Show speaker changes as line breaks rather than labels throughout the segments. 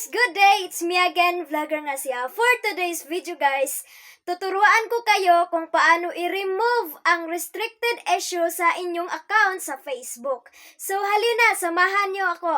guys! Good day! It's me again, vlogger nga siya. For today's video guys, tuturuan ko kayo kung paano i-remove ang restricted issue sa inyong account sa Facebook. So halina, samahan niyo ako.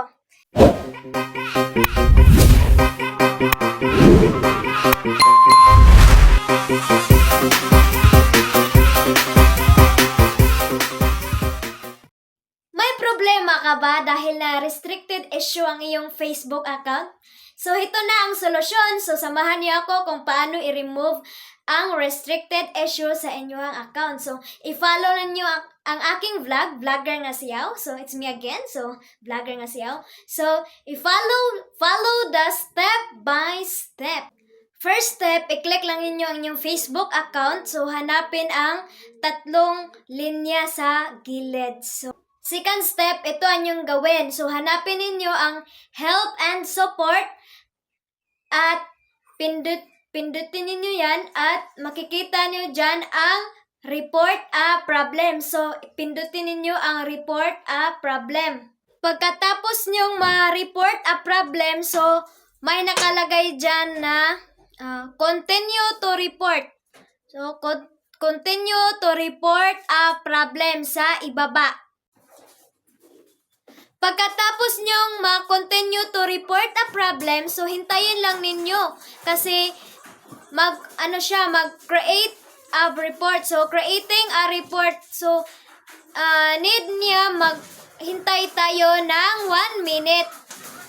May problema ka ba dahil na restricted issue ang iyong Facebook account? So ito na ang solusyon. So samahan niyo ako kung paano i-remove ang restricted issue sa inyong account. So i-follow niyo ang aking vlog, vlogger nga siyaw. So it's me again. So vlogger nga siyaw. So follow the step by step. First step, i-click lang ninyo ang inyong Facebook account. So hanapin ang tatlong linya sa gilid. So second step, ito ang inyong gawin. So, hanapin ninyo ang help and support at pindutin ninyo yan at makikita nyo dyan ang report a problem. So, pindutin ninyo ang report a problem. Pagkatapos nyong ma-report a problem, so, may nakalagay dyan na continue to report. So, continue to report a problem sa ibaba. Pagkatapos nyong ma-continue to report a problem, so hintayin lang ninyo kasi mag-create a report. So creating a report, so need niya maghintay tayo ng 1 minute.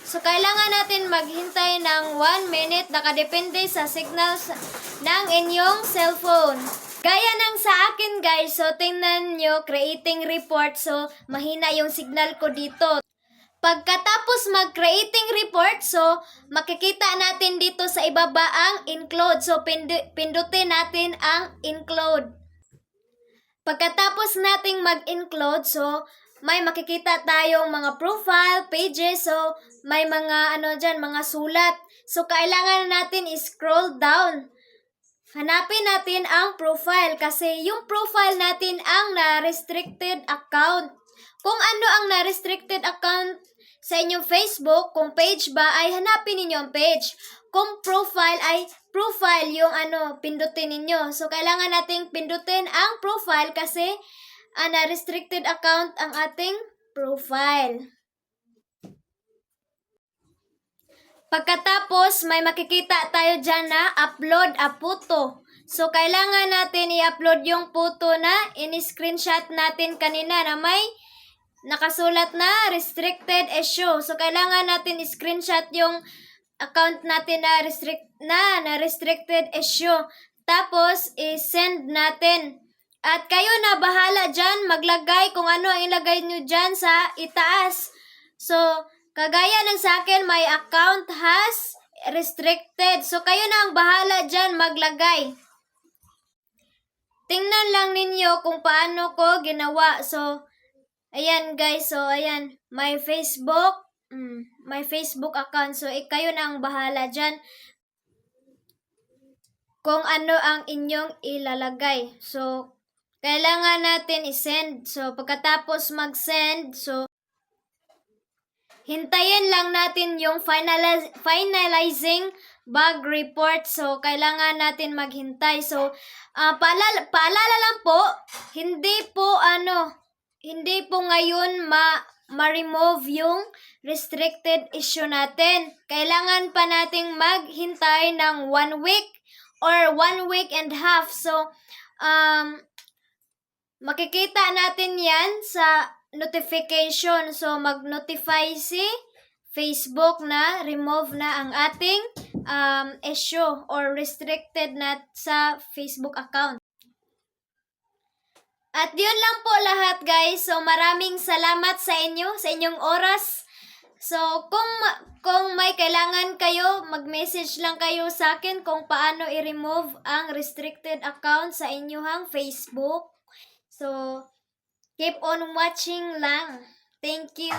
So kailangan natin maghintay ng 1 minute, nakadepende sa signal ng inyong cellphone. Gaya ng sa akin guys, so tingnan nyo, creating report, so mahina yung signal ko dito. Pagkatapos mag-creating report, so makikita natin dito sa ibaba ang include. So pindutin natin ang include. Pagkatapos nating mag-include, so may makikita tayong mga profile, pages, so may mga mga sulat. So kailangan natin i-scroll down. Hanapin natin ang profile kasi yung profile natin ang na-restricted account. Kung ano ang na-restricted account sa inyong Facebook, kung page ba ay hanapin ninyo ang page. Kung profile ay profile yung pindutin ninyo. So kailangan nating pindutin ang profile kasi na-restricted account ang ating profile. Pagkatapos, may makikita tayo dyan na upload a photo. So, kailangan natin i-upload yung photo na in-screenshot natin kanina na may nakasulat na restricted issue. So, kailangan natin i-screenshot yung account natin na restricted issue. Tapos, i-send natin. At kayo na bahala dyan, maglagay kung ano ang ilagay nyo dyan sa itaas. So, kagaya ng sa akin, my account has restricted. So, kayo na ang bahala dyan maglagay. Tingnan lang ninyo kung paano ko ginawa. So, ayan guys. So, ayan. My Facebook account. So, kayo na ang bahala dyan kung ano ang inyong ilalagay. So, kailangan natin i-send. So, pagkatapos mag-send, so, hintayin lang natin yung finalizing bug report. So, kailangan natin maghintay. So, paalala lang po, hindi po ngayon ma-remove yung restricted issue natin. Kailangan pa nating maghintay ng 1 week or 1 week and a half. So, makikita natin yan sa notification. So, mag-notify si Facebook na remove na ang ating issue or restricted na sa Facebook account. At yun lang po lahat guys. So, maraming salamat sa inyo, sa inyong oras. So, kung may kailangan kayo, mag-message lang kayo sa akin kung paano i-remove ang restricted account sa inyong Facebook. So, keep on watching lang. Thank you.